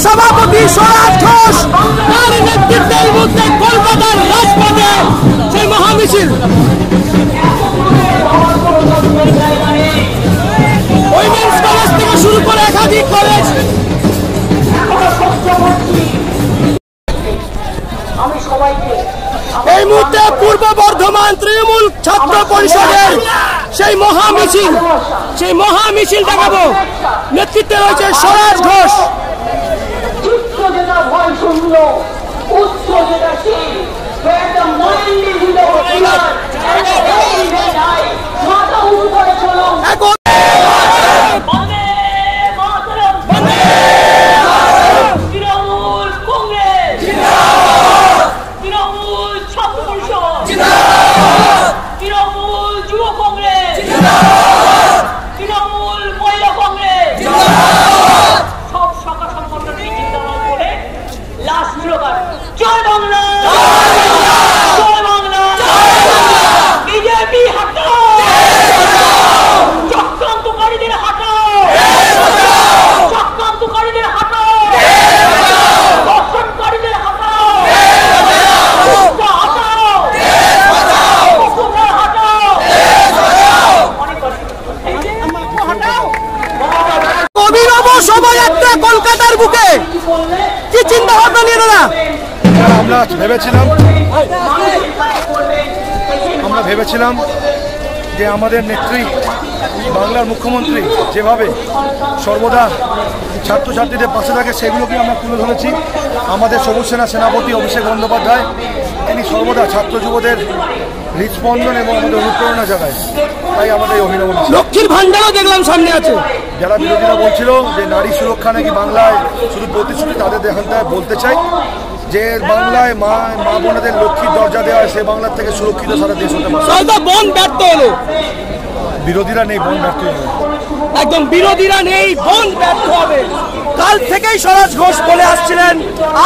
সভাপতি স্বরাজ ঘোষ তার নেতৃত্বে এই মুহূর্তে কলকাতার রাজপথে সেই মহামিছিল উইমেন্স কলেজ থেকে শুরু করে একাধিক কলেজ এই মুহূর্তে পূর্ব বর্ধমান তৃণমূল ছাত্র পরিষদের সেই মহামিছিল দেখাবো। নেতৃত্বে রয়েছে স্বরাজ ঘোষ। কলকাতার বুকে কি চিন্তা ভাবনা নিয়ে দাদা? আমরা ভেবেছিলাম যে আমাদের নেত্রী বাংলার মুখ্যমন্ত্রী যেভাবে সর্বদা ছাত্রছাত্রীদের পাশে থাকে সেগুলোকে আমরা তুলে ধরেছি। আমাদের সবুজ সেনা সেনাপতি অভিষেক বন্দ্যোপাধ্যায় তিনি সর্বদা ছাত্র যুবদের হৃদস্পন্দন এবং আমাদের অনুপ্রেরণা জাগায়, তাই আমাদের এই অভিনব। লক্ষ্মীর ভান্ডারও দেখলাম সামনে আছে। যারা বিরোধীরা বলছিল যে নারী সুরক্ষা নাকি বাংলায় শুধু প্রতিশ্রুতি, তাদের দেখান বলতে চাই যে বাংলায় মা বোনেদের লক্ষ্মীর দরজা দেওয়া হয়, সে বাংলার থেকে সুরক্ষিত সারা দেশ হতে পারে। বন ব্যর্থ হলো, বিরোধীরা নেই, বন ব্যর্থ হবে। একদম বিরোধীরা নেই, বন ব্যর্থ হবে। কাল থেকেই স্বরাজ ঘোষ বলে আসছিলেন,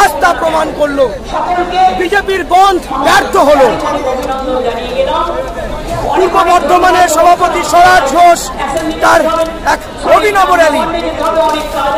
আজ তা প্রমাণ করলো বিজেপির বন্ধ ব্যর্থ হলো। পূর্ব বর্ধমানের সভাপতি স্বরাজ ঘোষ তার এক অভিনব র্যালি।